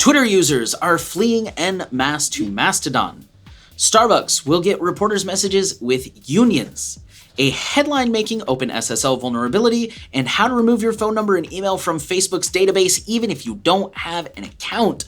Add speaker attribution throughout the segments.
Speaker 1: Twitter users are fleeing en masse to Mastodon. Starbucks will get reporters' messages with unions. A headline-making OpenSSL vulnerability, and how to remove your phone number and email from Facebook's database even if you don't have an account.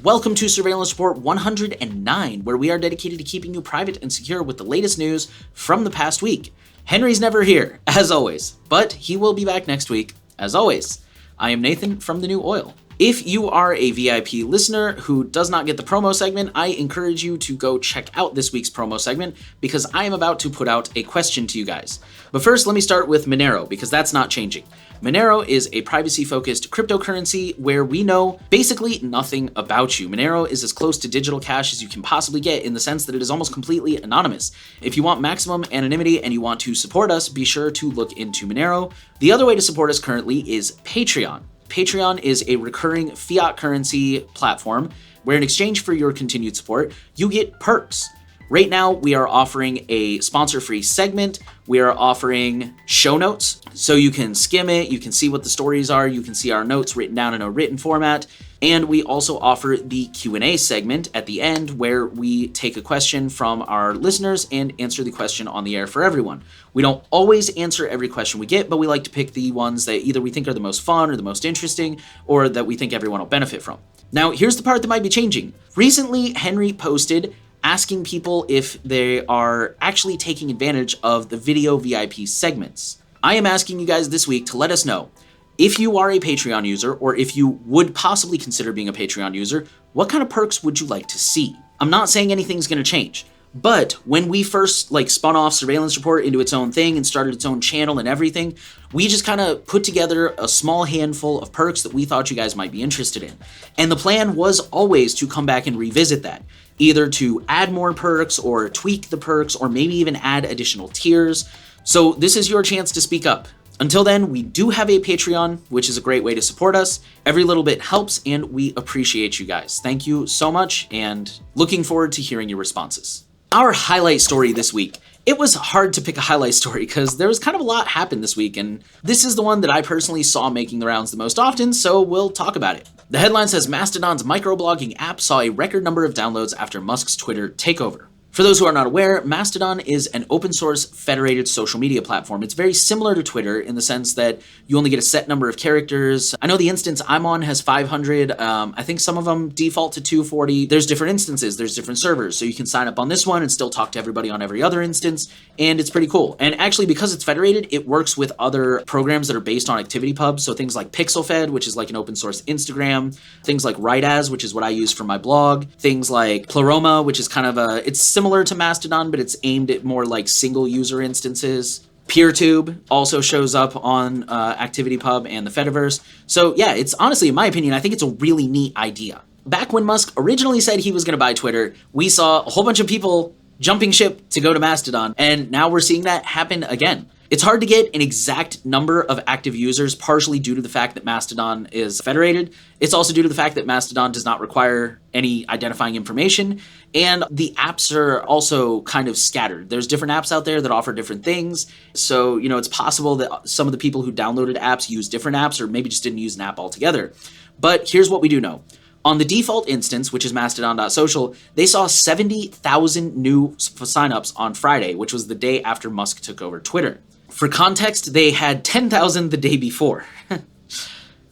Speaker 1: Welcome to Surveillance Report 109, where we are dedicated to keeping you private and secure with the latest news from the past week. Henry's never here, as always, but he will be back next week, as always. I am Nathan from The New Oil. If you are a VIP listener who does not get the promo segment, I encourage you to go check out this week's promo segment because I am about to put out a question to you guys. But first, let me start with Monero because that's not changing. Monero is a privacy-focused cryptocurrency where we know basically nothing about you. Monero is as close to digital cash as you can possibly get in the sense that it is almost completely anonymous. If you want maximum anonymity and you want to support us, be sure to look into Monero. The other way to support us currently is Patreon. Patreon is a recurring fiat currency platform where in exchange for your continued support, you get perks. Right now, we are offering a sponsor-free segment. We are offering show notes, so you can skim it, you can see what the stories are, you can see our notes written down in a written format, and we also offer the Q&A segment at the end where we take a question from our listeners and answer the question on the air for everyone. We don't always answer every question we get, but we like to pick the ones that either we think are the most fun or the most interesting, or that we think everyone will benefit from. Now, here's the part that might be changing. Recently, Henry posted asking people if they are actually taking advantage of the video VIP segments. I am asking you guys this week to let us know, if you are a Patreon user, or if you would possibly consider being a Patreon user, what kind of perks would you like to see? I'm not saying anything's gonna change, but when we first spun off Surveillance Report into its own thing and started its own channel and everything, we just kind of put together a small handful of perks that we thought you guys might be interested in. And the plan was always to come back and revisit that, either to add more perks or tweak the perks or maybe even add additional tiers. So this is your chance to speak up. Until then, we do have a Patreon, which is a great way to support us. Every little bit helps, and we appreciate you guys. Thank you so much, and looking forward to hearing your responses. Our highlight story this week. It was hard to pick a highlight story because there was kind of a lot happened this week, and this is the one that I personally saw making the rounds the most often, so we'll talk about it. The headline says Mastodon's microblogging app saw a record number of downloads after Musk's Twitter takeover. For those who are not aware, Mastodon is an open source federated social media platform. It's very similar to Twitter in the sense that you only get a set number of characters. I know the instance I'm on has 500. I think some of them default to 240. There's different instances, there's different servers. So you can sign up on this one and still talk to everybody on every other instance. And it's pretty cool. And actually, because it's federated, it works with other programs that are based on ActivityPub. So things like PixelFed, which is like an open source Instagram. Things like WriteAs, which is what I use for my blog. Things like Pleroma, which is kind of it's similar to Mastodon, but it's aimed at more like single user instances. PeerTube also shows up on ActivityPub and the Fediverse. So yeah, it's honestly, in my opinion, I think it's a really neat idea. Back when Musk originally said he was going to buy Twitter, we saw a whole bunch of people jumping ship to go to Mastodon, and now we're seeing that happen again. It's hard to get an exact number of active users, partially due to the fact that Mastodon is federated. It's also due to the fact that Mastodon does not require any identifying information, and the apps are also kind of scattered. There's different apps out there that offer different things, so it's possible that some of the people who downloaded apps use different apps or maybe just didn't use an app altogether. But here's what we do know. On the default instance, which is mastodon.social, they saw 70,000 new signups on Friday, which was the day after Musk took over Twitter. For context, they had 10,000 the day before.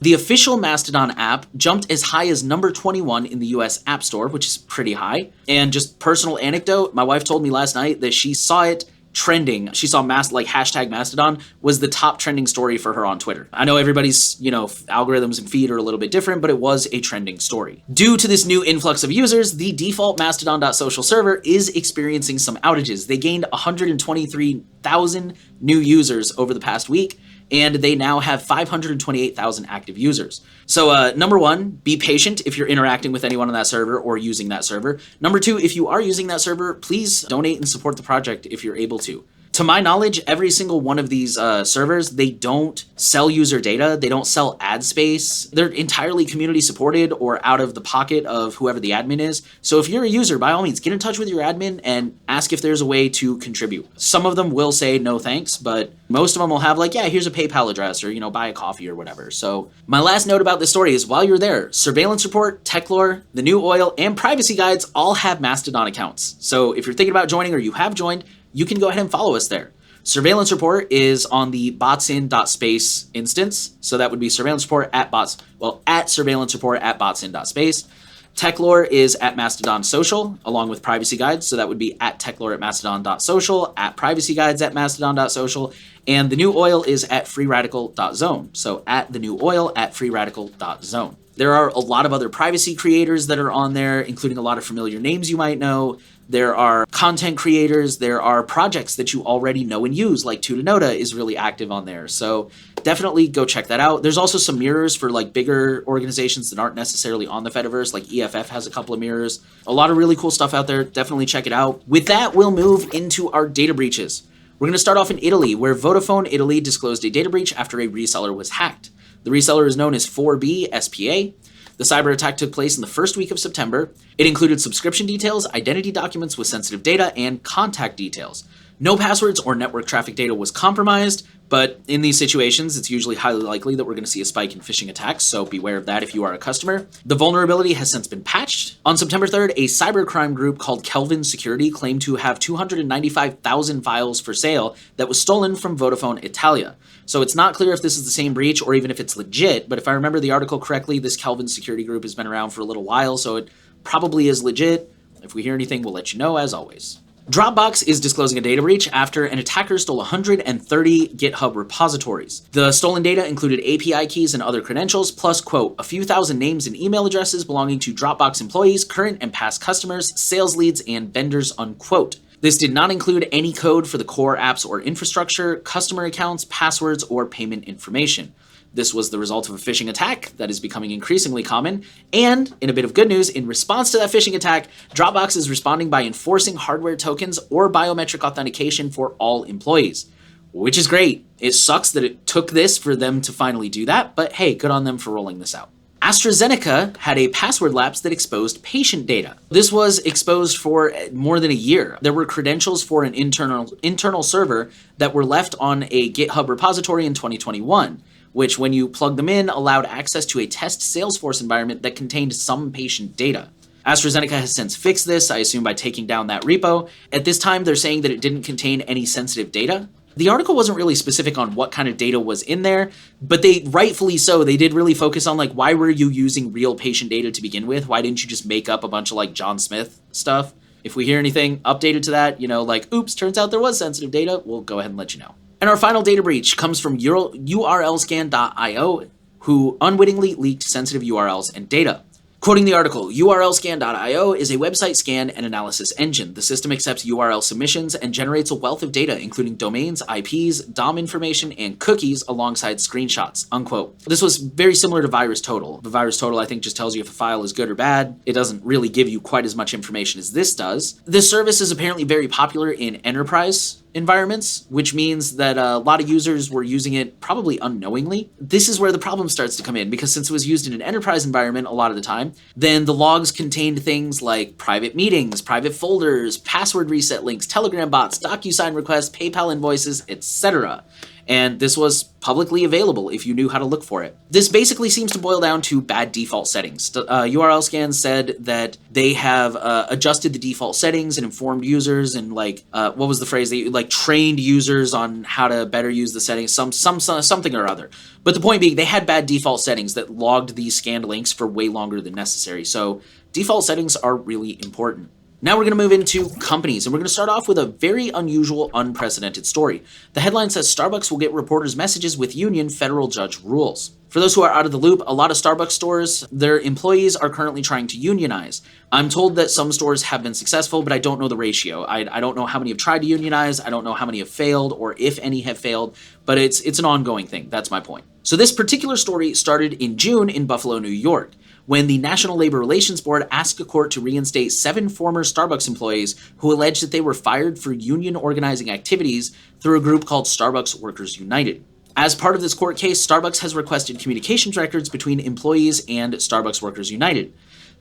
Speaker 1: The official Mastodon app jumped as high as number 21 in the US App Store, which is pretty high. And just personal anecdote, my wife told me last night that she saw it trending. She saw hashtag Mastodon was the top trending story for her on Twitter. I know everybody's, algorithms and feed are a little bit different, but it was a trending story. Due to this new influx of users, the default Mastodon.social server is experiencing some outages. They gained 123,000 new users over the past week, and they now have 528,000 active users. So number one, be patient if you're interacting with anyone on that server or using that server. Number two, if you are using that server, please donate and support the project if you're able to. To my knowledge, every single one of these servers, they don't sell user data, they don't sell ad space. They're entirely community supported or out of the pocket of whoever the admin is. So if you're a user, by all means, get in touch with your admin and ask if there's a way to contribute. Some of them will say no thanks, but most of them will have like, yeah, here's a PayPal address, or, you know, buy a coffee or whatever. So my last note about this story is, while you're there, Surveillance Report, Techlore, The New Oil, and Privacy Guides all have Mastodon accounts. So if you're thinking about joining or you have joined, you can go ahead and follow us there. Surveillance Report is on the botsin.space instance. So that would be surveillance report at surveillance report at botsin.space. Techlore is at Mastodon Social, along with Privacy Guides. So that would be at Techlore at Mastodon.social, at Privacy Guides at Mastodon.social, and The New Oil is at freeradical.zone. So at The New Oil at freeradical.zone. There are a lot of other privacy creators that are on there, including a lot of familiar names you might know. There are content creators, there are projects that you already know and use, like Tutanota is really active on there. So definitely go check that out. There's also some mirrors for like bigger organizations that aren't necessarily on the Fediverse, like EFF has a couple of mirrors. A lot of really cool stuff out there. Definitely check it out. With that, we'll move into our data breaches. We're going to start off in Italy, where Vodafone Italy disclosed a data breach after a reseller was hacked. The reseller is known as 4B SPA. The cyber attack took place in the first week of September. It included subscription details, identity documents with sensitive data, and contact details. No passwords or network traffic data was compromised, but in these situations, it's usually highly likely that we're going to see a spike in phishing attacks, so beware of that if you are a customer. The vulnerability has since been patched. On September 3rd, a cybercrime group called Kelvin Security claimed to have 295,000 files for sale that was stolen from Vodafone Italia. So it's not clear if this is the same breach or even if it's legit, but if I remember the article correctly, this Kelvin Security group has been around for a little while, so it probably is legit. If we hear anything, we'll let you know, as always. Dropbox is disclosing a data breach after an attacker stole 130 GitHub repositories. The stolen data included API keys and other credentials, plus, quote, a few thousand names and email addresses belonging to Dropbox employees, current and past customers, sales leads, and vendors, unquote. This did not include any code for the core apps or infrastructure, customer accounts, passwords, or payment information. This was the result of a phishing attack that is becoming increasingly common, and, in a bit of good news, in response to that phishing attack, Dropbox is responding by enforcing hardware tokens or biometric authentication for all employees, which is great. It sucks that it took this for them to finally do that, but hey, good on them for rolling this out. AstraZeneca had a password lapse that exposed patient data. This was exposed for more than a year. There were credentials for an internal server that were left on a GitHub repository in 2021. Which, when you plug them in, allowed access to a test Salesforce environment that contained some patient data. AstraZeneca has since fixed this, I assume by taking down that repo. At this time, they're saying that it didn't contain any sensitive data. The article wasn't really specific on what kind of data was in there, but they, rightfully so, they did really focus on, like, why were you using real patient data to begin with? Why didn't you just make up a bunch of, like, John Smith stuff? If we hear anything updated to that, you know, like, oops, turns out there was sensitive data, we'll go ahead and let you know. And our final data breach comes from URLscan.io, who unwittingly leaked sensitive URLs and data. Quoting the article, URLscan.io is a website scan and analysis engine. The system accepts URL submissions and generates a wealth of data, including domains, IPs, DOM information, and cookies alongside screenshots, unquote. This was very similar to VirusTotal. The VirusTotal, I think, just tells you if a file is good or bad. It doesn't really give you quite as much information as this does. This service is apparently very popular in enterprise environments, which means that a lot of users were using it probably unknowingly. This is where the problem starts to come in, because since it was used in an enterprise environment a lot of the time, then the logs contained things like private meetings, private folders, password reset links, Telegram bots, DocuSign requests, PayPal invoices, etc. And this was publicly available if you knew how to look for it. This basically seems to boil down to bad default settings. URL Scan said that they have adjusted the default settings and informed users and what was the phrase? They trained users on how to better use the settings, something or other. But the point being, they had bad default settings that logged these scanned links for way longer than necessary. So default settings are really important. Now we're going to move into companies, and we're going to start off with a very unusual, unprecedented story. The headline says Starbucks will get reporters' messages with union federal judge rules. For those who are out of the loop, a lot of Starbucks stores, their employees are currently trying to unionize. I'm told that some stores have been successful, but I don't know the ratio. I don't know how many have tried to unionize. I don't know how many have failed, or if any have failed, but it's an ongoing thing. That's my point. So this particular story started in June in Buffalo, New York, when the National Labor Relations Board asked a court to reinstate 7 former Starbucks employees who alleged that they were fired for union organizing activities through a group called Starbucks Workers United. As part of this court case, Starbucks has requested communications records between employees and Starbucks Workers United.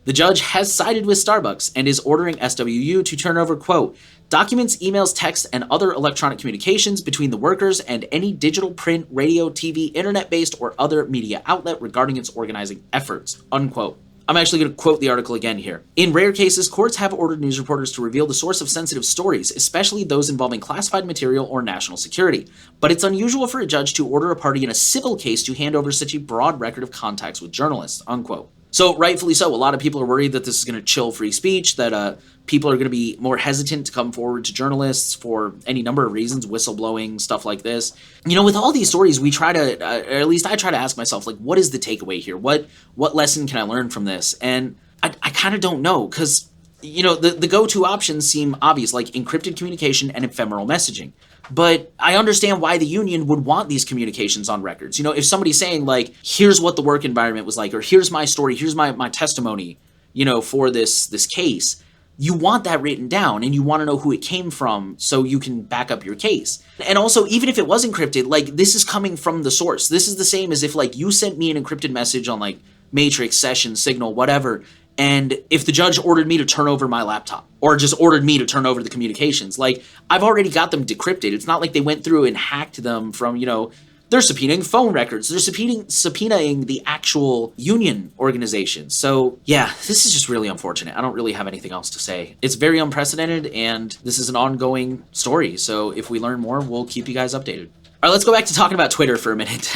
Speaker 1: The judge has sided with Starbucks and is ordering SWU to turn over, quote, documents, emails, texts, and other electronic communications between the workers and any digital, print, radio, TV, internet-based, or other media outlet regarding its organizing efforts, unquote. I'm actually going to quote the article again here. In rare cases, courts have ordered news reporters to reveal the source of sensitive stories, especially those involving classified material or national security. But it's unusual for a judge to order a party in a civil case to hand over such a broad record of contacts with journalists, unquote. So rightfully so, a lot of people are worried that this is going to chill free speech, that people are going to be more hesitant to come forward to journalists for any number of reasons, whistleblowing, stuff like this. You know, with all these stories, we try to, or at least I try to ask myself, like, what is the takeaway here? What lesson can I learn from this? And I kind of don't know, because, you know, the go-to options seem obvious, like encrypted communication and ephemeral messaging. But I understand why the union would want these communications on records. You know, if somebody's saying, like, here's what the work environment was like, or here's my story, here's my testimony, you know, for this case, you want that written down and you want to know who it came from so you can back up your case. And also, even if it was encrypted, like, this is coming from the source. This is the same as if, like, you sent me an encrypted message on, like, Matrix, Session, Signal, whatever, and if the judge ordered me to turn over my laptop or just ordered me to turn over the communications, like, I've already got them decrypted. It's not like they went through and hacked them from, you know, they're subpoenaing phone records. They're subpoenaing the actual union organization. So yeah, this is just really unfortunate. I don't really have anything else to say. It's very unprecedented and this is an ongoing story. So if we learn more, we'll keep you guys updated. All right, let's go back to talking about Twitter for a minute.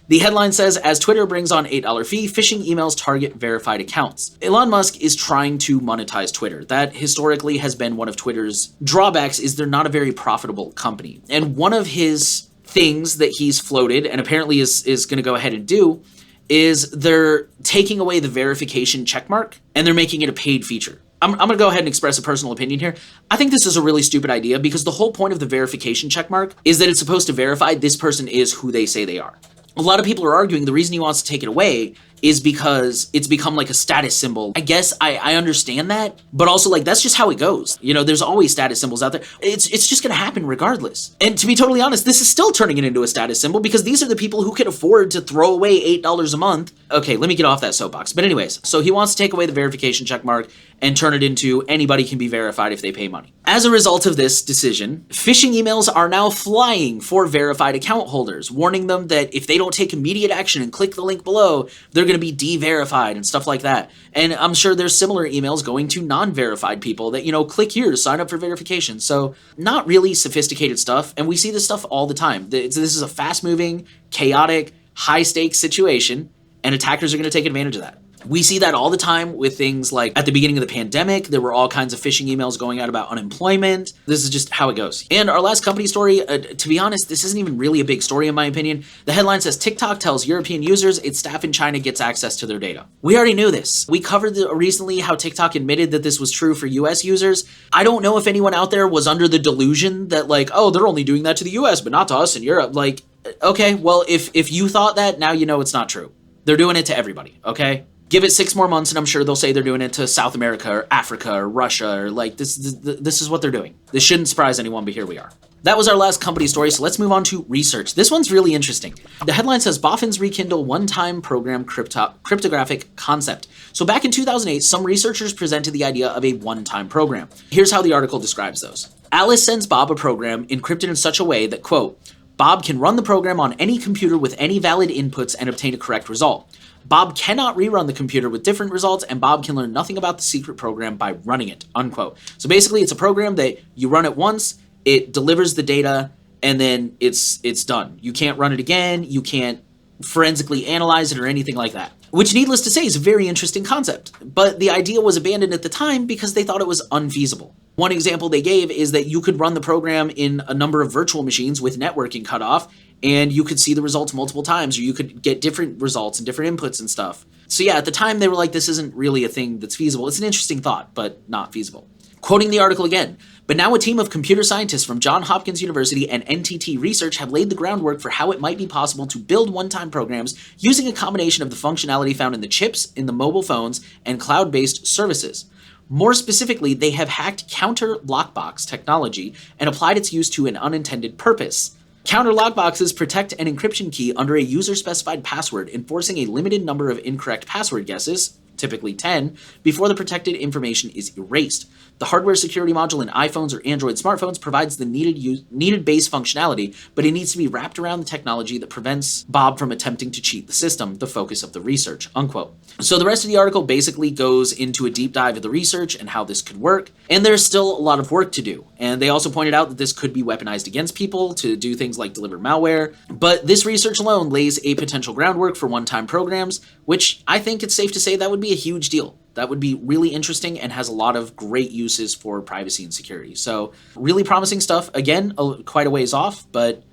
Speaker 1: The headline says, as Twitter brings on $8 fee, phishing emails target verified accounts. Elon Musk is trying to monetize Twitter. That historically has been one of Twitter's drawbacks, is they're not a very profitable company. And one of his things that he's floated, and apparently is going to go ahead and do, is they're taking away the verification checkmark, and they're making it a paid feature. I'm going to go ahead and express a personal opinion here. I think this is a really stupid idea because the whole point of the verification checkmark is that it's supposed to verify this person is who they say they are. A lot of people are arguing the reason he wants to take it away is because it's become like a status symbol. I guess I understand that, but also, like, that's just how it goes. You know, there's always status symbols out there. It's just going to happen regardless. And to be totally honest, this is still turning it into a status symbol because these are the people who can afford to throw away $8 a month. Okay, let me get off that soapbox. But anyways, so he wants to take away the verification checkmark and turn it into anybody can be verified if they pay money. As a result of this decision, phishing emails are now flying for verified account holders, warning them that if they don't take immediate action and click the link below, they're going to be de-verified and stuff like that. And I'm sure there's similar emails going to non-verified people that, you know, click here to sign up for verification. So not really sophisticated stuff. And we see this stuff all the time. This is a fast-moving, chaotic, high-stakes situation, and attackers are going to take advantage of that. We see that all the time with things like at the beginning of the pandemic, there were all kinds of phishing emails going out about unemployment. This is just how it goes. And our last company story, to be honest, this isn't even really a big story in my opinion. The headline says TikTok tells European users its staff in China gets access to their data. We already knew this. We covered recently how TikTok admitted that this was true for US users. I don't know if anyone out there was under the delusion that, like, oh, they're only doing that to the US, but not to us in Europe. Like, okay, well, if you thought that, now you know it's not true. They're doing it to everybody, okay? Give it 6 more months and I'm sure they'll say they're doing it to South America or Africa or Russia or like this is what they're doing. This shouldn't surprise anyone, but here we are. That was our last company story, so let's move on to research. This one's really interesting. The headline says Boffins rekindle one-time program cryptographic concept. So back in 2008, some researchers presented the idea of a one-time program. Here's how the article describes those. Alice sends Bob a program encrypted in such a way that, quote, Bob can run the program on any computer with any valid inputs and obtain a correct result. Bob cannot rerun the computer with different results, and Bob can learn nothing about the secret program by running it, unquote. So basically, it's a program that you run it once, it delivers the data, and then it's done. You can't run it again, you can't forensically analyze it or anything like that. Which, needless to say, is a very interesting concept. But the idea was abandoned at the time because they thought it was unfeasible. One example they gave is that you could run the program in a number of virtual machines with networking cut off, and you could see the results multiple times, or you could get different results and different inputs and stuff. So yeah, at the time they were like, this isn't really a thing that's feasible. It's an interesting thought, but not feasible. Quoting the article again, but now a team of computer scientists from Johns Hopkins University and NTT Research have laid the groundwork for how it might be possible to build one-time programs using a combination of the functionality found in the chips, in the mobile phones, and cloud-based services. More specifically, they have hacked counter lockbox technology and applied its use to an unintended purpose. Counter lockboxes protect an encryption key under a user-specified password, enforcing a limited number of incorrect password guesses, typically 10, before the protected information is erased. The hardware security module in iPhones or Android smartphones provides the needed base functionality, but it needs to be wrapped around the technology that prevents Bob from attempting to cheat the system, the focus of the research, unquote. So the rest of the article basically goes into a deep dive of the research and how this could work, and there's still a lot of work to do. And they also pointed out that this could be weaponized against people to do things like deliver malware, but this research alone lays a potential groundwork for one-time programs, which I think it's safe to say that would be a huge deal. That would be really interesting and has a lot of great uses for privacy and security. So really promising stuff. Again, quite a ways off, but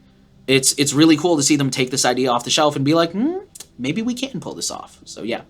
Speaker 1: it's really cool to see them take this idea off the shelf and be like, maybe we can pull this off. So yeah.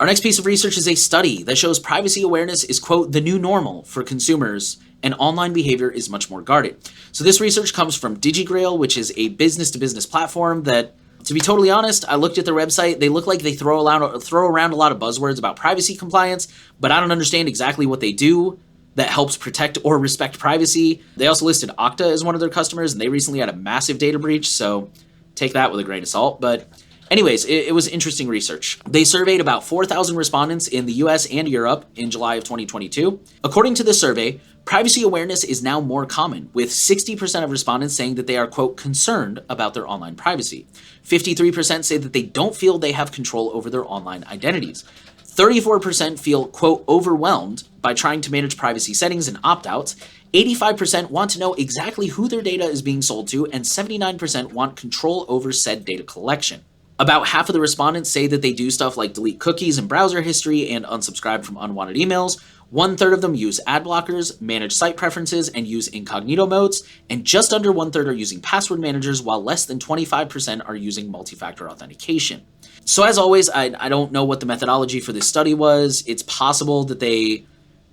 Speaker 1: Our next piece of research is a study that shows privacy awareness is, quote, the new normal for consumers, and online behavior is much more guarded. So this research comes from DigiGrail, which is a business-to-business platform that, to be totally honest, I looked at their website. They look like they throw around a lot of buzzwords about privacy compliance, but I don't understand exactly what they do that helps protect or respect privacy. They also listed Okta as one of their customers, and they recently had a massive data breach, so take that with a grain of salt. But anyways, it was interesting research. They surveyed about 4,000 respondents in the US and Europe in July of 2022. According to the survey, privacy awareness is now more common, with 60% of respondents saying that they are, quote, concerned about their online privacy. 53% say that they don't feel they have control over their online identities. 34% feel, quote, overwhelmed by trying to manage privacy settings and opt-outs. 85% want to know exactly who their data is being sold to, and 79% want control over said data collection. About half of the respondents say that they do stuff like delete cookies and browser history and unsubscribe from unwanted emails. 1/3 of them use ad blockers, manage site preferences, and use incognito modes, and just under 1/3 are using password managers, while less than 25% are using multi-factor authentication. So as always, I don't know what the methodology for this study was. It's possible that they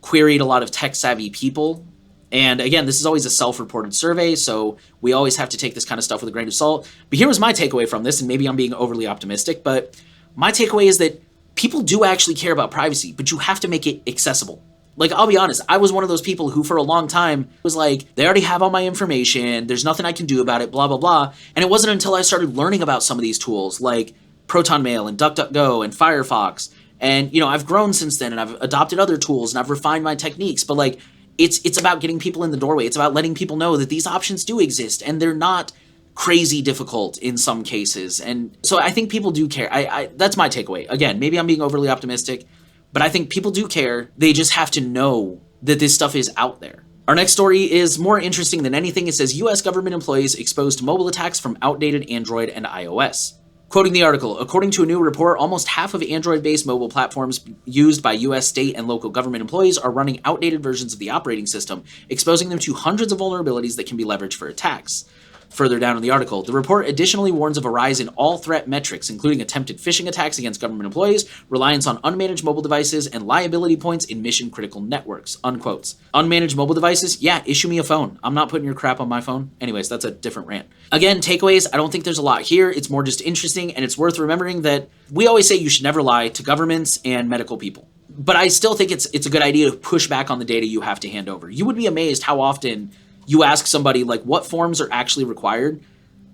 Speaker 1: queried a lot of tech-savvy people. And again, this is always a self-reported survey, so we always have to take this kind of stuff with a grain of salt. But here was my takeaway from this, and maybe I'm being overly optimistic, but my takeaway is that people do actually care about privacy, but you have to make it accessible. Like, I'll be honest, I was one of those people who for a long time was like, they already have all my information, there's nothing I can do about it, blah, blah, blah. And it wasn't until I started learning about some of these tools like ProtonMail and DuckDuckGo and Firefox. And, you know, I've grown since then and I've adopted other tools and I've refined my techniques. But like, it's about getting people in the doorway. It's about letting people know that these options do exist and they're not crazy difficult in some cases. And so I think people do care. That's my takeaway. Again, maybe I'm being overly optimistic, but I think people do care. They just have to know that this stuff is out there. Our next story is more interesting than anything. It says US government employees exposed to mobile attacks from outdated Android and iOS. Quoting the article, according to a new report, almost half of Android-based mobile platforms used by US state and local government employees are running outdated versions of the operating system, exposing them to hundreds of vulnerabilities that can be leveraged for attacks. Further down in the article, the report additionally warns of a rise in all threat metrics, including attempted phishing attacks against government employees, reliance on unmanaged mobile devices, and liability points in mission-critical networks, unquotes. Unmanaged mobile devices? Yeah, issue me a phone. I'm not putting your crap on my phone. Anyways, that's a different rant. Again, takeaways, I don't think there's a lot here. It's more just interesting, and it's worth remembering that we always say you should never lie to governments and medical people. But I still think it's a good idea to push back on the data you have to hand over. You would be amazed how often you ask somebody, like, what forms are actually required?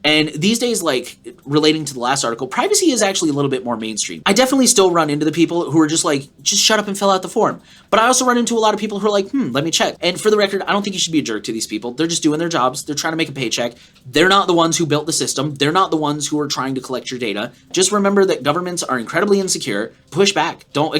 Speaker 1: And these days, like, relating to the last article, privacy is actually a little bit more mainstream. I definitely still run into the people who are just like, just shut up and fill out the form. But I also run into a lot of people who are like, let me check. And for the record, I don't think you should be a jerk to these people. They're just doing their jobs. They're trying to make a paycheck. They're not the ones who built the system. They're not the ones who are trying to collect your data. Just remember that governments are incredibly insecure. Push back. Don't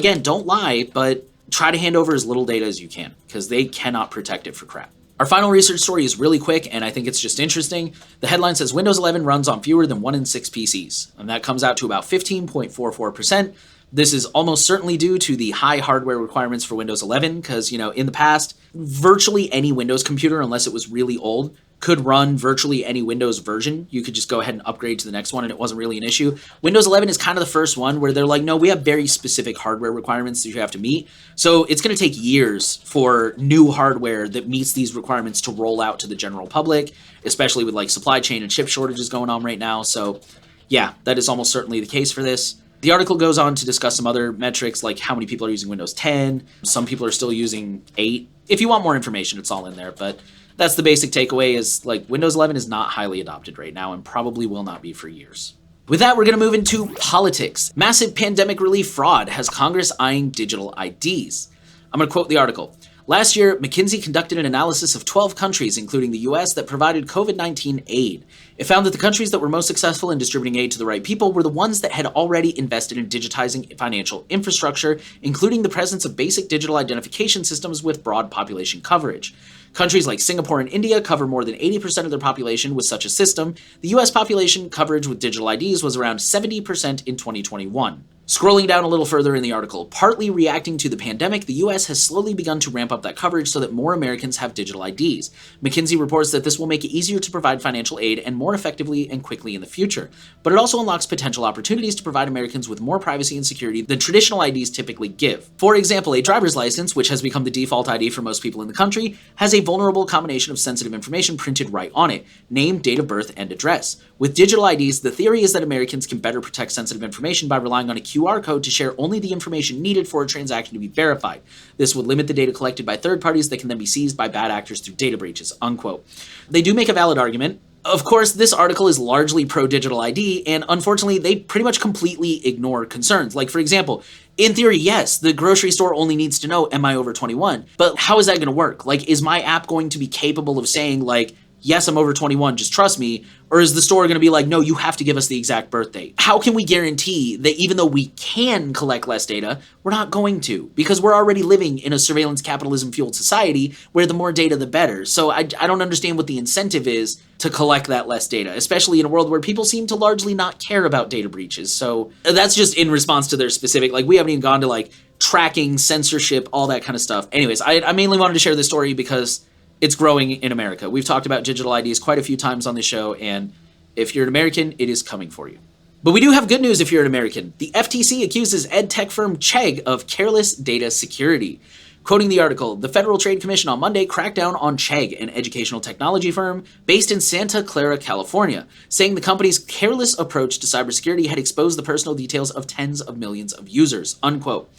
Speaker 1: lie, but try to hand over as little data as you can, because they cannot protect it for crap. Our final research story is really quick, and I think it's just interesting. The headline says Windows 11 runs on fewer than 1 in 6 PCs, and that comes out to about 15.44%. This is almost certainly due to the high hardware requirements for Windows 11, because, you know, in the past, virtually any Windows computer, unless it was really old, could run virtually any Windows version. You could just go ahead and upgrade to the next one and it wasn't really an issue. Windows 11 is kind of the first one where they're like, no, we have very specific hardware requirements that you have to meet. So it's going to take years for new hardware that meets these requirements to roll out to the general public, especially with like supply chain and chip shortages going on right now. So yeah, that is almost certainly the case for this. The article goes on to discuss some other metrics like how many people are using Windows 10. Some people are still using 8. If you want more information, it's all in there, but that's the basic takeaway is like Windows 11 is not highly adopted right now and probably will not be for years. With that, we're going to move into politics. Massive pandemic relief fraud has Congress eyeing digital IDs. I'm going to quote the article. Last year, McKinsey conducted an analysis of 12 countries, including the US, that provided COVID-19 aid. It found that the countries that were most successful in distributing aid to the right people were the ones that had already invested in digitizing financial infrastructure, including the presence of basic digital identification systems with broad population coverage. Countries like Singapore and India cover more than 80% of their population with such a system. The US population coverage with digital IDs was around 70% in 2021. Scrolling down a little further in the article, partly reacting to the pandemic, the US has slowly begun to ramp up that coverage so that more Americans have digital IDs. McKinsey reports that this will make it easier to provide financial aid and more effectively and quickly in the future. But it also unlocks potential opportunities to provide Americans with more privacy and security than traditional IDs typically give. For example, a driver's license, which has become the default ID for most people in the country, has a vulnerable combination of sensitive information printed right on it: name, date of birth, and address. With digital IDs, the theory is that Americans can better protect sensitive information by relying on a QR code to share only the information needed for a transaction to be verified. This would limit the data collected by third parties that can then be seized by bad actors through data breaches, unquote. They do make a valid argument. Of course, this article is largely pro-digital ID, and unfortunately, they pretty much completely ignore concerns. Like, for example, in theory, yes, the grocery store only needs to know, am I over 21? But how is that going to work? Like, is my app going to be capable of saying, like, yes, I'm over 21, just trust me? Or is the store going to be like, no, you have to give us the exact birth date? How can we guarantee that even though we can collect less data, we're not going to? Because we're already living in a surveillance capitalism fueled society where the more data, the better. So I don't understand what the incentive is to collect that less data, especially in a world where people seem to largely not care about data breaches. So that's just in response to their specific, like we haven't even gone to like tracking, censorship, all that kind of stuff. Anyways, I mainly wanted to share this story because it's growing in America. We've talked about digital IDs quite a few times on this show, and if you're an American, it is coming for you. But we do have good news if you're an American. The FTC accuses ed tech firm Chegg of careless data security. Quoting the article, the Federal Trade Commission on Monday cracked down on Chegg, an educational technology firm based in Santa Clara, California, saying the company's careless approach to cybersecurity had exposed the personal details of tens of millions of users, unquote.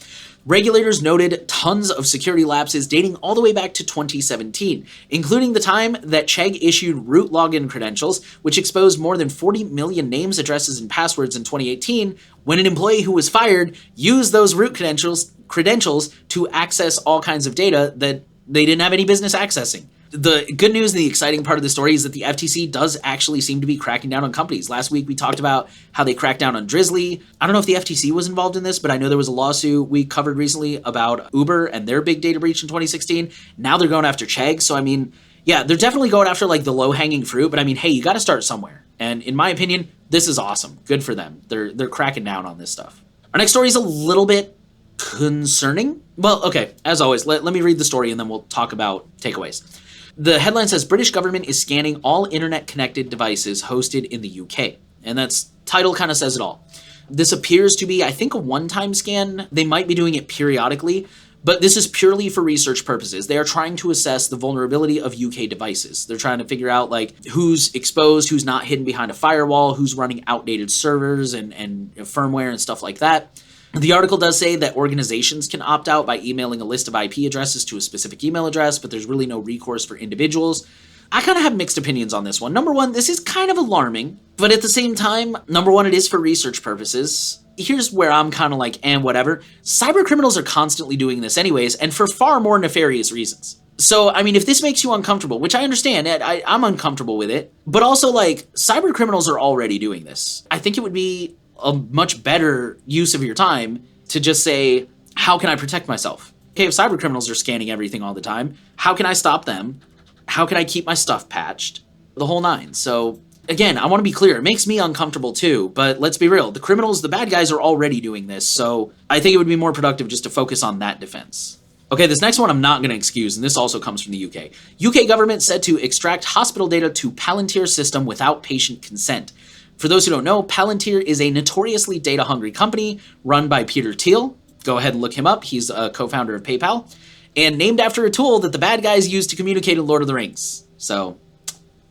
Speaker 1: Regulators noted tons of security lapses dating all the way back to 2017, including the time that Chegg issued root login credentials, which exposed more than 40 million names, addresses, and passwords in 2018, when an employee who was fired used those root credentials to access all kinds of data that they didn't have any business accessing. The good news and the exciting part of the story is that the FTC does actually seem to be cracking down on companies. Last week, we talked about how they cracked down on Drizzly. I don't know if the FTC was involved in this, but I know there was a lawsuit we covered recently about Uber and their big data breach in 2016. Now they're going after Chegg. So, I mean, yeah, they're definitely going after like the low-hanging fruit. But I mean, hey, you got to start somewhere. And in my opinion, this is awesome. Good for them. They're cracking down on this stuff. Our next story is a little bit concerning. Well, okay, as always, let me read the story and then we'll talk about takeaways. The headline says, British government is scanning all internet-connected devices hosted in the UK. And that's title kind of says it all. This appears to be, I think, a one-time scan. They might be doing it periodically, but this is purely for research purposes. They are trying to assess the vulnerability of UK devices. They're trying to figure out like who's exposed, who's not hidden behind a firewall, who's running outdated servers and firmware and stuff like that. The article does say that organizations can opt out by emailing a list of IP addresses to a specific email address, but there's really no recourse for individuals. I kind of have mixed opinions on this one. Number one, this is kind of alarming, but at the same time, number one, it is for research purposes. Here's where I'm kind of like, whatever. Cyber criminals are constantly doing this anyways, and for far more nefarious reasons. So, I mean, if this makes you uncomfortable, which I understand, I'm uncomfortable with it, but also like, cyber criminals are already doing this. I think it would be a much better use of your time to just say, how can I protect myself? Okay, if cyber criminals are scanning everything all the time, how can I stop them? How can I keep my stuff patched? The whole nine. So again, I want to be clear, it makes me uncomfortable too, but let's be real. The criminals, the bad guys are already doing this. So I think it would be more productive just to focus on that defense. Okay, this next one I'm not going to excuse, and this also comes from the UK. UK government said to extract hospital data to Palantir system without patient consent. For those who don't know, Palantir is a notoriously data-hungry company run by Peter Thiel. Go ahead and look him up. He's a co-founder of PayPal. And named after a tool that the bad guys used to communicate in Lord of the Rings. So,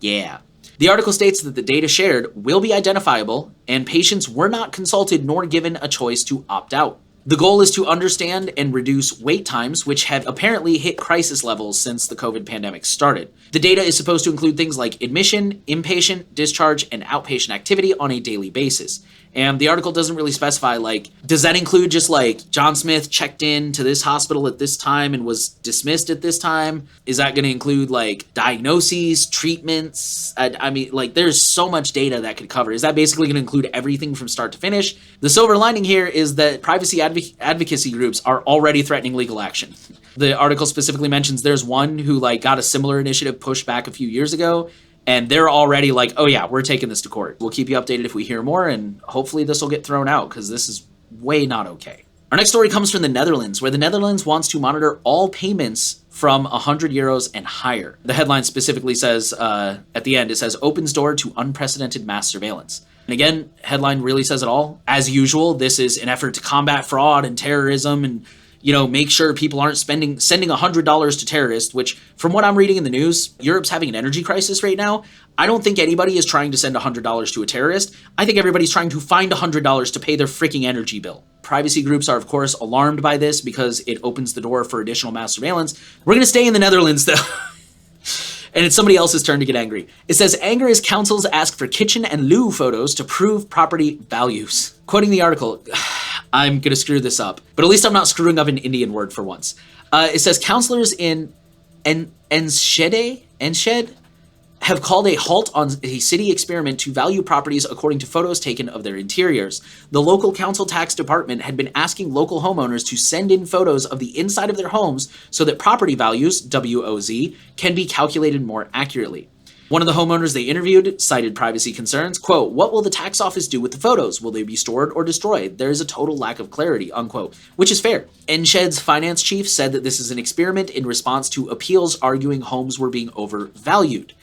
Speaker 1: yeah. The article states that the data shared will be identifiable, and patients were not consulted nor given a choice to opt out. The goal is to understand and reduce wait times, which have apparently hit crisis levels since the COVID pandemic started. The data is supposed to include things like admission, inpatient, discharge, and outpatient activity on a daily basis. And the article doesn't really specify, like, does that include just like John Smith checked in to this hospital at this time and was dismissed at this time? Is that going to include like diagnoses, treatments? I mean, like, there's so much data that could cover. Is that basically going to include everything from start to finish? The silver lining here is that privacy advocacy groups are already threatening legal action. The article specifically mentions there's one who like got a similar initiative pushed back a few years ago. And they're already like, oh yeah, we're taking this to court. We'll keep you updated if we hear more, and hopefully this will get thrown out, because this is way not okay. Our next story comes from the Netherlands, where the Netherlands wants to monitor all payments from 100 euros and higher. The headline specifically says, at the end, it says, opens door to unprecedented mass surveillance. And again, headline really says it all. As usual, this is an effort to combat fraud and terrorism and make sure people aren't sending $100 to terrorists, which from what I'm reading in the news, Europe's having an energy crisis right now. I don't think anybody is trying to send $100 to a terrorist. I think everybody's trying to find $100 to pay their freaking energy bill. Privacy groups are, of course, alarmed by this because it opens the door for additional mass surveillance. We're going to stay in the Netherlands, though. And it's somebody else's turn to get angry. It says, anger as councils ask for kitchen and loo photos to prove property values. Quoting the article, I'm going to screw this up, but at least I'm not screwing up an Indian word for once. It says, councillors in Enschede have called a halt on a city experiment to value properties according to photos taken of their interiors. The local council tax department had been asking local homeowners to send in photos of the inside of their homes so that property values, WOZ, can be calculated more accurately. One of the homeowners they interviewed cited privacy concerns. Quote, what will the tax office do with the photos? Will they be stored or destroyed? There is a total lack of clarity, unquote, which is fair. Enshede's finance chief said that this is an experiment in response to appeals arguing homes were being overvalued.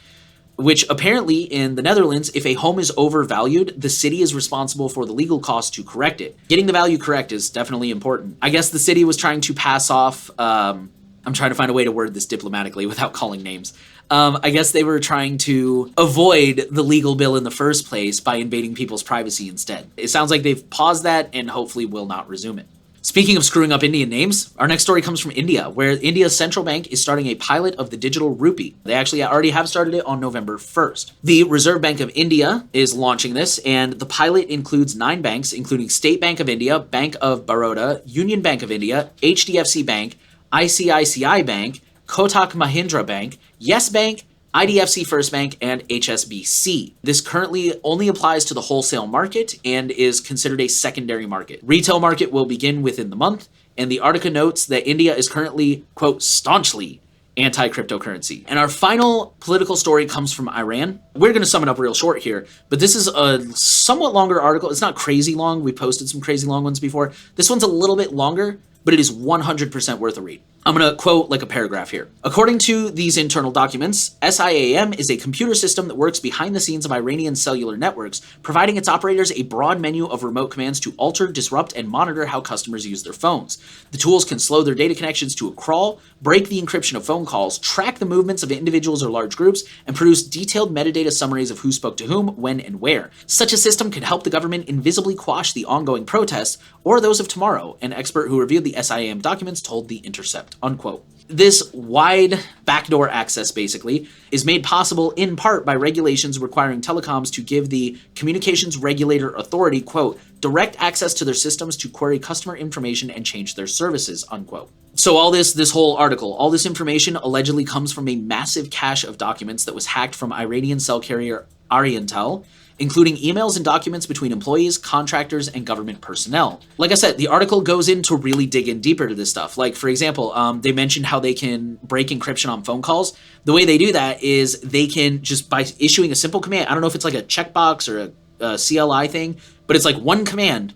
Speaker 1: Which apparently in the Netherlands, if a home is overvalued, the city is responsible for the legal costs to correct it. Getting the value correct is definitely important. I guess the city was trying to pass off, I'm trying to find a way to word this diplomatically without calling names. I guess they were trying to avoid the legal bill in the first place by invading people's privacy instead. It sounds like they've paused that and hopefully will not resume it. Speaking of screwing up Indian names, our next story comes from India, where India's central bank is starting a pilot of the digital rupee. They actually already have started it on November 1st. The Reserve Bank of India is launching this, and the pilot includes 9 banks, including State Bank of India, Bank of Baroda, Union Bank of India, HDFC Bank, ICICI Bank, Kotak Mahindra Bank, Yes Bank, IDFC First Bank, and HSBC. This currently only applies to the wholesale market and is considered a secondary market. Retail market will begin within the month, and the article notes that India is currently, quote, staunchly anti-cryptocurrency. And our final political story comes from Iran. We're going to sum it up real short here, but this is a somewhat longer article. It's not crazy long. We posted some crazy long ones before. This one's a little bit longer, but it is 100% worth a read. I'm going to quote like a paragraph here. According to these internal documents, SIAM is a computer system that works behind the scenes of Iranian cellular networks, providing its operators a broad menu of remote commands to alter, disrupt, and monitor how customers use their phones. The tools can slow their data connections to a crawl, break the encryption of phone calls, track the movements of individuals or large groups, and produce detailed metadata summaries of who spoke to whom, when, and where. Such a system could help the government invisibly quash the ongoing protests or those of tomorrow, an expert who reviewed the SIAM documents told The Intercept. Unquote. This wide backdoor access, basically, is made possible in part by regulations requiring telecoms to give the Communications Regulator Authority, quote, direct access to their systems to query customer information and change their services, unquote. So all this whole article, all this information allegedly comes from a massive cache of documents that was hacked from Iranian cell carrier Ariantel, including emails and documents between employees, contractors, and government personnel. Like I said, the article goes in to really dig in deeper to this stuff. Like, for example, they mentioned how they can break encryption on phone calls. The way they do that is they can just, by issuing a simple command, I don't know if it's like a checkbox or a CLI thing, but it's like one command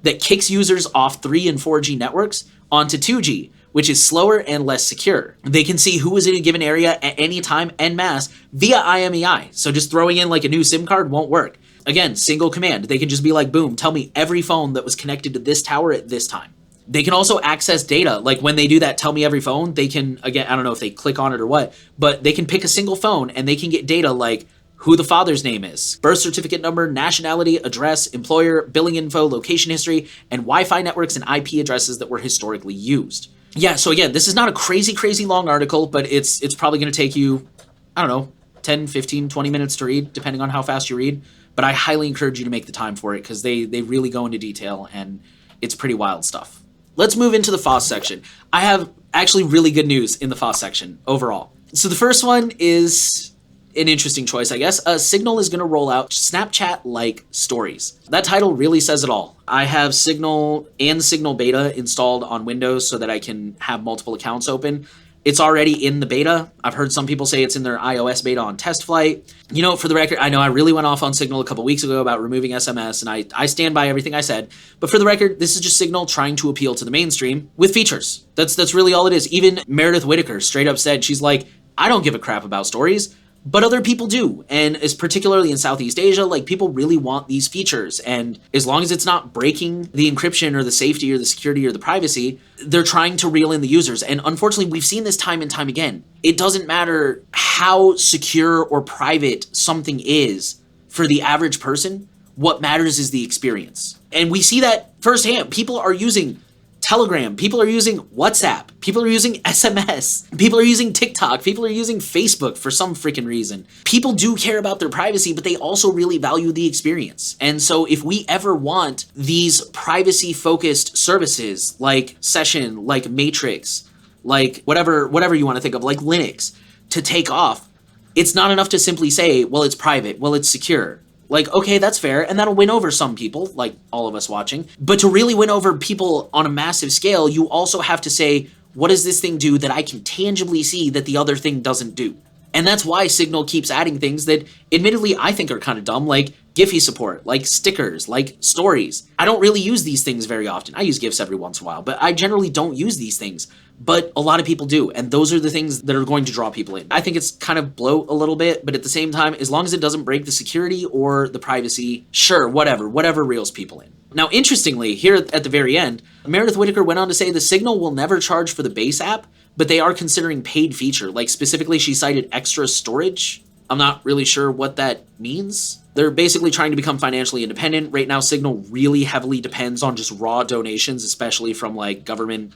Speaker 1: that kicks users off 3 and 4G networks onto 2G, which is slower and less secure. They can see who is in a given area at any time en masse via IMEI. So just throwing in like a new SIM card won't work. Again, single command. They can just be like, boom, tell me every phone that was connected to this tower at this time. They can also access data. Like when they do that tell me every phone, they can, again, I don't know if they click on it or what, but they can pick a single phone and they can get data like who the father's name is, birth certificate number, nationality, address, employer, billing info, location history, and Wi-Fi networks and IP addresses that were historically used. Yeah, so again, this is not a crazy long article, but it's probably going to take you, I don't know, 10, 15, 20 minutes to read, depending on how fast you read. But I highly encourage you to make the time for it because they really go into detail and it's pretty wild stuff. Let's move into the FOSS section. I have actually really good news in the FOSS section overall. So the first one is an interesting choice, I guess. Signal is going to roll out Snapchat-like stories. That title really says it all. I have Signal and Signal Beta installed on Windows so that I can have multiple accounts open. It's already in the beta. I've heard some people say it's in their iOS beta on test flight. You know, for the record, I know I really went off on Signal a couple weeks ago about removing SMS, and I stand by everything I said. But for the record, this is just Signal trying to appeal to the mainstream with features. That's really all it is. Even Meredith Whittaker straight up said, she's like, I don't give a crap about stories, but other people do. And it's particularly in Southeast Asia, like people really want these features. And as long as it's not breaking the encryption or the safety or the security or the privacy, they're trying to reel in the users. And unfortunately, we've seen this time and time again. It doesn't matter how secure or private something is for the average person. What matters is the experience. And we see that firsthand. People are using Telegram, people are using WhatsApp, people are using SMS, people are using TikTok, people are using Facebook for some freaking reason. People do care about their privacy, but they also really value the experience. And so if we ever want these privacy-focused services like Session, like Matrix, like whatever you want to think of, like Linux, to take off, it's not enough to simply say, well, it's private, well, it's secure. Like, okay, that's fair, and that'll win over some people, like all of us watching. But to really win over people on a massive scale, you also have to say, what does this thing do that I can tangibly see that the other thing doesn't do? And that's why Signal keeps adding things that, admittedly, I think are kind of dumb, like Giphy support, like stickers, like stories. I don't really use these things very often. I use GIFs every once in a while, but I generally don't use these things. But a lot of people do, and those are the things that are going to draw people in. I think it's kind of bloat a little bit, but at the same time, as long as it doesn't break the security or the privacy, sure, whatever reels people in. Now, interestingly, here at the very end, Meredith Whittaker went on to say the Signal will never charge for the base app, but they are considering paid feature. Like specifically, she cited extra storage. I'm not really sure what that means. They're basically trying to become financially independent. Right now, Signal really heavily depends on just raw donations, especially from like government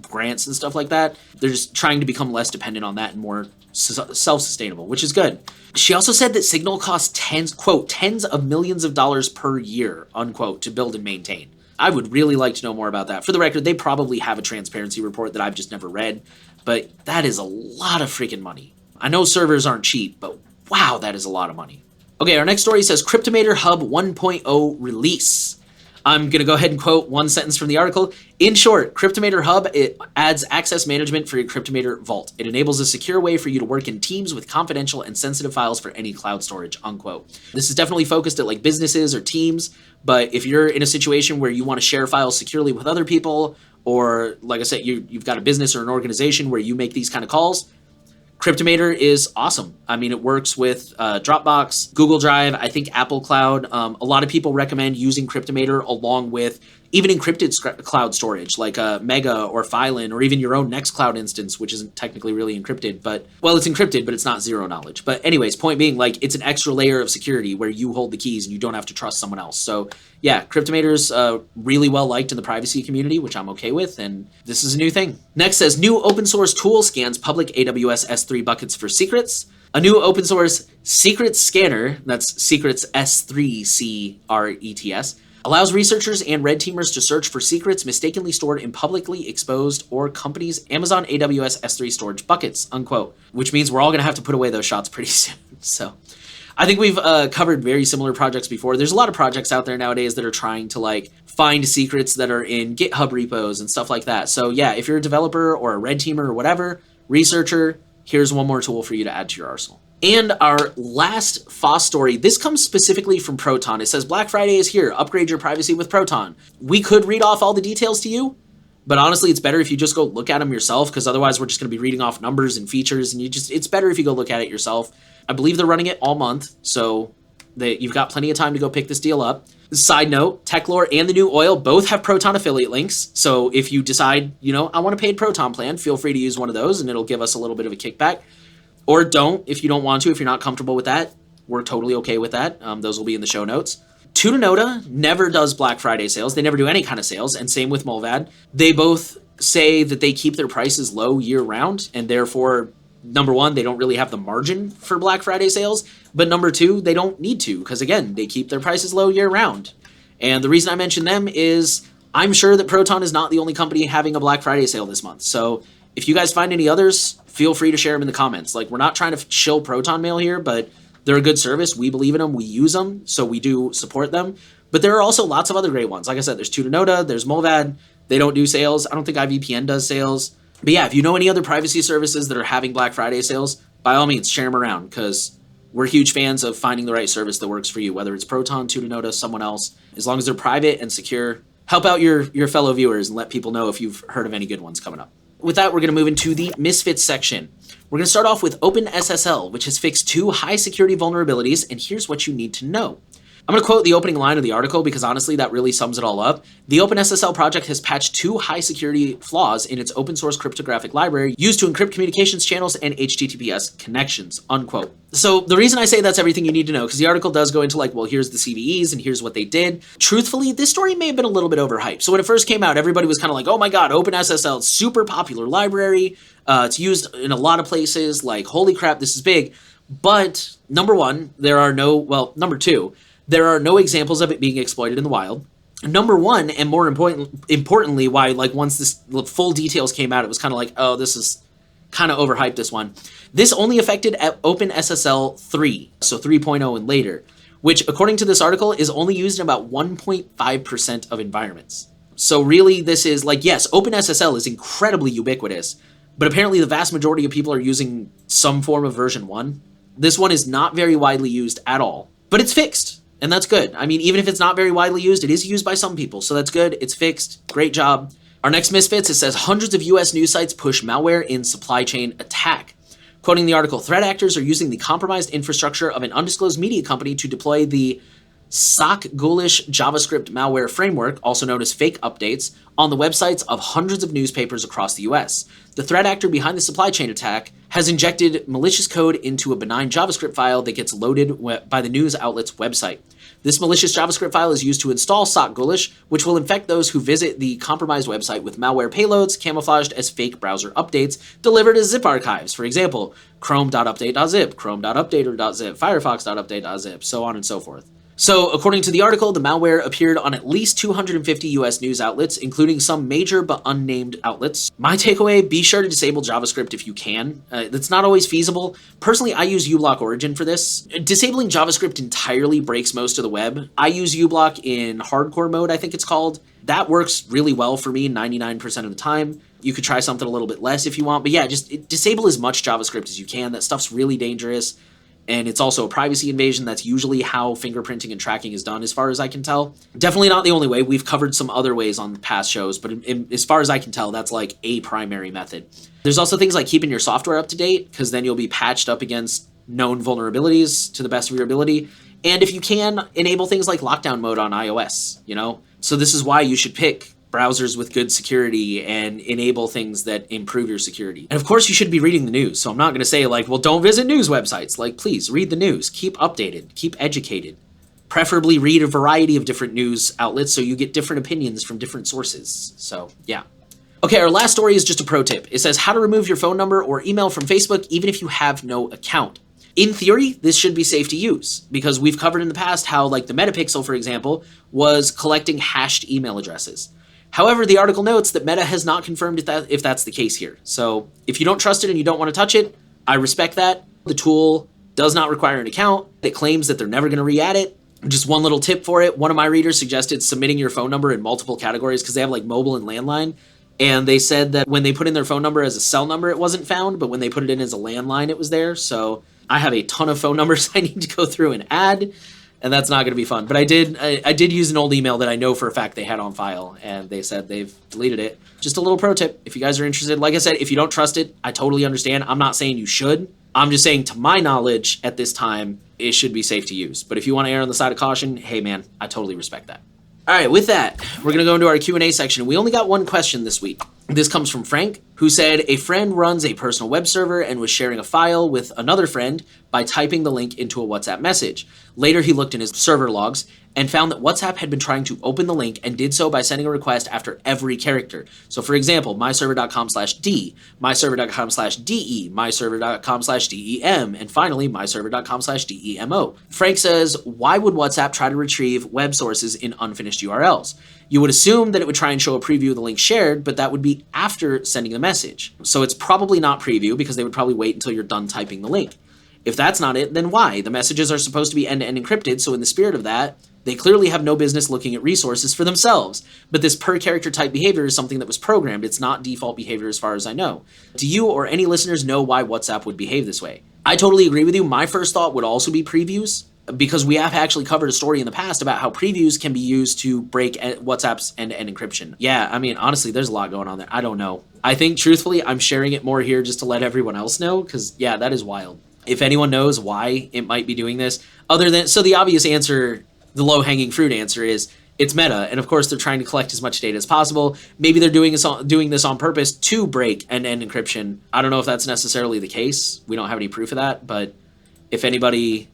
Speaker 1: grants and stuff like that. They're just trying to become less dependent on that and more self-sustainable, which is good. She also said that Signal costs tens of millions of dollars per year, unquote, to build and maintain. I would really like to know more about that. For the record, they probably have a transparency report that I've just never read, but that is a lot of freaking money. I know servers aren't cheap, but wow, that is a lot of money. Okay, our next story says Cryptomator Hub 1.0 release. I'm going to go ahead and quote one sentence from the article. In short, Cryptomator Hub, it adds access management for your Cryptomator Vault. It enables a secure way for you to work in teams with confidential and sensitive files for any cloud storage, unquote. This is definitely focused at like businesses or teams, but if you're in a situation where you want to share files securely with other people, or like I said, you've got a business or an organization where you make these kind of calls, Cryptomator is awesome. I mean, it works with Dropbox, Google Drive, I think Apple Cloud. A lot of people recommend using Cryptomator along with even encrypted cloud storage like Mega or Phylin or even your own Nextcloud instance, which isn't technically really encrypted, but, well, it's encrypted, but it's not zero knowledge. But anyways, point being, like, it's an extra layer of security where you hold the keys and you don't have to trust someone else. So yeah, Cryptomator's really well liked in the privacy community, which I'm okay with, and this is a new thing. Next says, new open source tool scans public AWS S3 buckets for secrets. A new open source secrets scanner, that's secrets S3CRETS, allows researchers and red teamers to search for secrets mistakenly stored in publicly exposed or companies' Amazon AWS S3 storage buckets, unquote, which means we're all going to have to put away those shots pretty soon. So I think we've covered very similar projects before. There's a lot of projects out there nowadays that are trying to like find secrets that are in GitHub repos and stuff like that. So yeah, if you're a developer or a red teamer or whatever, researcher, here's one more tool for you to add to your arsenal. And our last FOSS story, this comes specifically from Proton. It says, Black Friday is here. Upgrade your privacy with Proton. We could read off all the details to you, But honestly, it's better if you just go look at them yourself, because otherwise we're just going to be reading off numbers and features, and it's better if you go look at it yourself. I believe they're running it all month, so you've got plenty of time to go pick this deal up. Side note, Techlore and The New Oil both have Proton affiliate links, so if you decide, I want a paid Proton plan, feel free to use one of those, and it'll give us a little bit of a kickback. Or don't, if you don't want to, if you're not comfortable with that. We're totally okay with that. Those will be in the show notes. Tutanota never does Black Friday sales. They never do any kind of sales, and same with Molvad. They both say that they keep their prices low year-round, and therefore, number one, they don't really have the margin for Black Friday sales, but number two, they don't need to, because again, they keep their prices low year-round. And the reason I mention them is I'm sure that Proton is not the only company having a Black Friday sale this month, so if you guys find any others, feel free to share them in the comments. We're not trying to shill Proton Mail here, but they're a good service. We believe in them. We use them, so we do support them. But there are also lots of other great ones. Like I said, there's Tutanota, there's Molvad. They don't do sales. I don't think IVPN does sales. But yeah, if you know any other privacy services that are having Black Friday sales, by all means, share them around, because we're huge fans of finding the right service that works for you, whether it's Proton, Tutanota, someone else. As long as they're private and secure, help out your fellow viewers and let people know if you've heard of any good ones coming up. With that, we're going to move into the Misfits section. We're going to start off with OpenSSL, which has fixed 2 high-security vulnerabilities, and here's what you need to know. I'm going to quote the opening line of the article because honestly, that really sums it all up. The OpenSSL project has patched 2 high-security flaws in its open-source cryptographic library used to encrypt communications channels and HTTPS connections, unquote. So the reason I say that's everything you need to know, because the article does go into well, here's the CVEs and here's what they did. Truthfully, this story may have been a little bit overhyped. So when it first came out, everybody was kind of like, oh my God, OpenSSL, it's super popular library. It's used in a lot of places, holy crap, this is big. But number two, there are no examples of it being exploited in the wild. Number one, and more importantly, why once this full details came out, it was kind of oh, this is kind of overhyped, this one. This only affected at OpenSSL 3, so 3.0 and later, which according to this article is only used in about 1.5% of environments. So really this is yes, OpenSSL is incredibly ubiquitous, but apparently the vast majority of people are using some form of version 1. This one is not very widely used at all, but it's fixed. And that's good. I mean, even if it's not very widely used, it is used by some people. So that's good. It's fixed. Great job. Our next Misfits, it says hundreds of US news sites push malware in supply chain attack. Quoting the article, threat actors are using the compromised infrastructure of an undisclosed media company to deploy the sock-ghoulish JavaScript malware framework, also known as fake updates, on the websites of hundreds of newspapers across the US. The threat actor behind the supply chain attack has injected malicious code into a benign JavaScript file that gets loaded by the news outlet's website. This malicious JavaScript file is used to install sock-ghoulish, which will infect those who visit the compromised website with malware payloads camouflaged as fake browser updates delivered as zip archives. For example, chrome.update.zip, chrome.updater.zip, firefox.update.zip, so on and so forth. So, according to the article, the malware appeared on at least 250 US news outlets, including some major but unnamed outlets. My takeaway, be sure to disable JavaScript if you can. That's not always feasible. Personally, I use uBlock Origin for this. Disabling JavaScript entirely breaks most of the web. I use uBlock in hardcore mode, I think it's called. That works really well for me 99% of the time. You could try something a little bit less if you want, but yeah, just disable as much JavaScript as you can. That stuff's really dangerous. And it's also a privacy invasion. That's usually how fingerprinting and tracking is done, as far as I can tell. Definitely not the only way. We've covered some other ways on past shows, but as far as I can tell, that's a primary method. There's also things like keeping your software up to date, because then you'll be patched up against known vulnerabilities to the best of your ability. And if you can, enable things like lockdown mode on iOS, So this is why you should pick browsers with good security and enable things that improve your security. And of course, you should be reading the news. So I'm not going to say well, don't visit news websites. Please read the news. Keep updated. Keep educated. Preferably read a variety of different news outlets so you get different opinions from different sources. So yeah. Okay, our last story is just a pro tip. It says how to remove your phone number or email from Facebook even if you have no account. In theory, this should be safe to use because we've covered in the past how the Metapixel, for example, was collecting hashed email addresses. However, the article notes that Meta has not confirmed if that's the case here. So if you don't trust it and you don't want to touch it, I respect that. The tool does not require an account. It claims that they're never going to re-add it. Just one little tip for it. One of my readers suggested submitting your phone number in multiple categories because they have mobile and landline. And they said that when they put in their phone number as a cell number, it wasn't found. But when they put it in as a landline, it was there. So I have a ton of phone numbers I need to go through and add. and that's not going to be fun. But I did use an old email that I know for a fact they had on file, and they said they've deleted it. Just a little pro tip, if you guys are interested. Like I said, if you don't trust it, I totally understand. I'm not saying you should. I'm just saying, to my knowledge, at this time, it should be safe to use. But if you want to err on the side of caution, hey man, I totally respect that. All right, with that, we're going to go into our Q&A section. We only got one question this week. This comes from Frank, who said a friend runs a personal web server and was sharing a file with another friend by typing the link into a WhatsApp message. Later, he looked in his server logs and found that WhatsApp had been trying to open the link and did so by sending a request after every character. So for example, myserver.com/d, myserver.com/de, myserver.com/dem, and finally myserver.com/demo. Frank says, why would WhatsApp try to retrieve web sources in unfinished URLs? You would assume that it would try and show a preview of the link shared, but that would be after sending the message. So it's probably not preview because they would probably wait until you're done typing the link. If that's not it, then why? The messages are supposed to be end-to-end encrypted, so in the spirit of that, they clearly have no business looking at resources for themselves. But this per-character type behavior is something that was programmed. It's not default behavior as far as I know. Do you or any listeners know why WhatsApp would behave this way? I totally agree with you. My first thought would also be previews, because we have actually covered a story in the past about how previews can be used to break WhatsApp's end-to-end encryption. Yeah, I mean, honestly, there's a lot going on there. I don't know. I think, truthfully, I'm sharing it more here just to let everyone else know, because, yeah, that is wild. If anyone knows why it might be doing this, so the obvious answer, the low-hanging fruit answer is it's meta, and of course they're trying to collect as much data as possible. Maybe they're doing this on purpose to break end-to-end encryption. I don't know if that's necessarily the case. We don't have any proof of that, but if anybody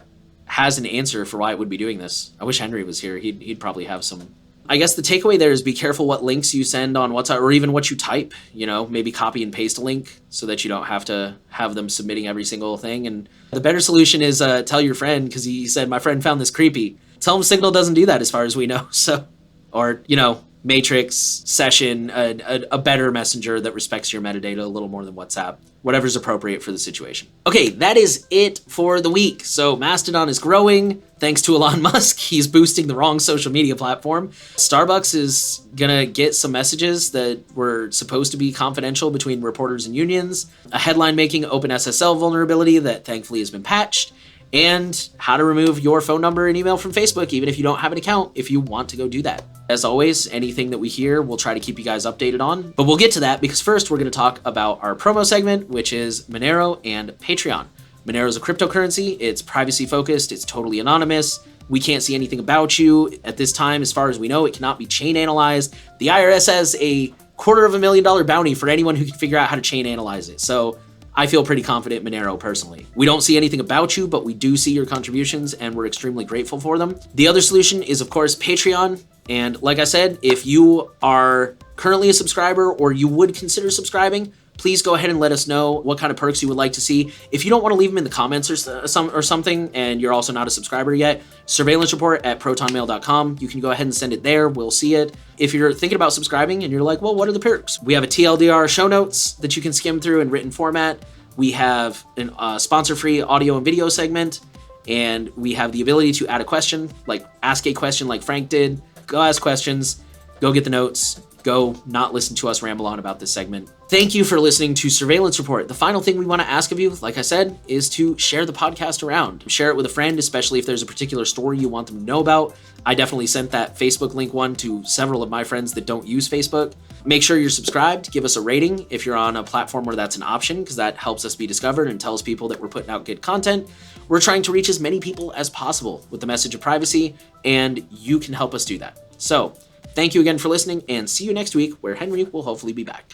Speaker 1: has an answer for why it would be doing this, I wish Henry was here. He'd probably have some. I guess the takeaway there is be careful what links you send on WhatsApp, or even what you type. You know, maybe copy and paste a link so that you don't have to have them submitting every single thing. And the better solution is tell your friend, because he said, my friend found this creepy. Tell him Signal doesn't do that as far as we know. So, or, you know, Matrix, Session, a better messenger that respects your metadata a little more than WhatsApp. Whatever's appropriate for the situation. Okay, that is it for the week. So Mastodon is growing thanks to Elon Musk. He's boosting the wrong social media platform. Starbucks is gonna get some messages that were supposed to be confidential between reporters and unions, a headline-making OpenSSL vulnerability that thankfully has been patched, and how to remove your phone number and email from Facebook, even if you don't have an account, if you want to go do that. As always, anything that we hear, we'll try to keep you guys updated on. But we'll get to that because first we're going to talk about our promo segment, which is Monero and Patreon. Monero is a cryptocurrency. It's privacy focused. It's totally anonymous. We can't see anything about you. At this time, as far as we know, it cannot be chain analyzed. The IRS has a $250,000 bounty for anyone who can figure out how to chain analyze it. So I feel pretty confident in Monero personally. We don't see anything about you, but we do see your contributions and we're extremely grateful for them. The other solution is, of course, Patreon. And like I said, if you are currently a subscriber or you would consider subscribing, please go ahead and let us know what kind of perks you would like to see. If you don't want to leave them in the comments or something, and you're also not a subscriber yet, surveillance report at protonmail.com. You can go ahead and send it there. We'll see it. If you're thinking about subscribing and you're like, well, what are the perks? We have a TLDR show notes that you can skim through in written format. We have a sponsor-free audio and video segment, and we have the ability to add a question, like ask a question like Frank did. Go ask questions, go get the notes, go not listen to us ramble on about this segment. Thank you for listening to Surveillance Report. The final thing we want to ask of you, like I said, is to share the podcast around. Share it with a friend, especially if there's a particular story you want them to know about. I definitely sent that Facebook link one to several of my friends that don't use Facebook. Make sure you're subscribed. Give us a rating if you're on a platform where that's an option, because that helps us be discovered and tells people that we're putting out good content. We're trying to reach as many people as possible with the message of privacy, and you can help us do that. So, thank you again for listening, and see you next week, where Henry will hopefully be back.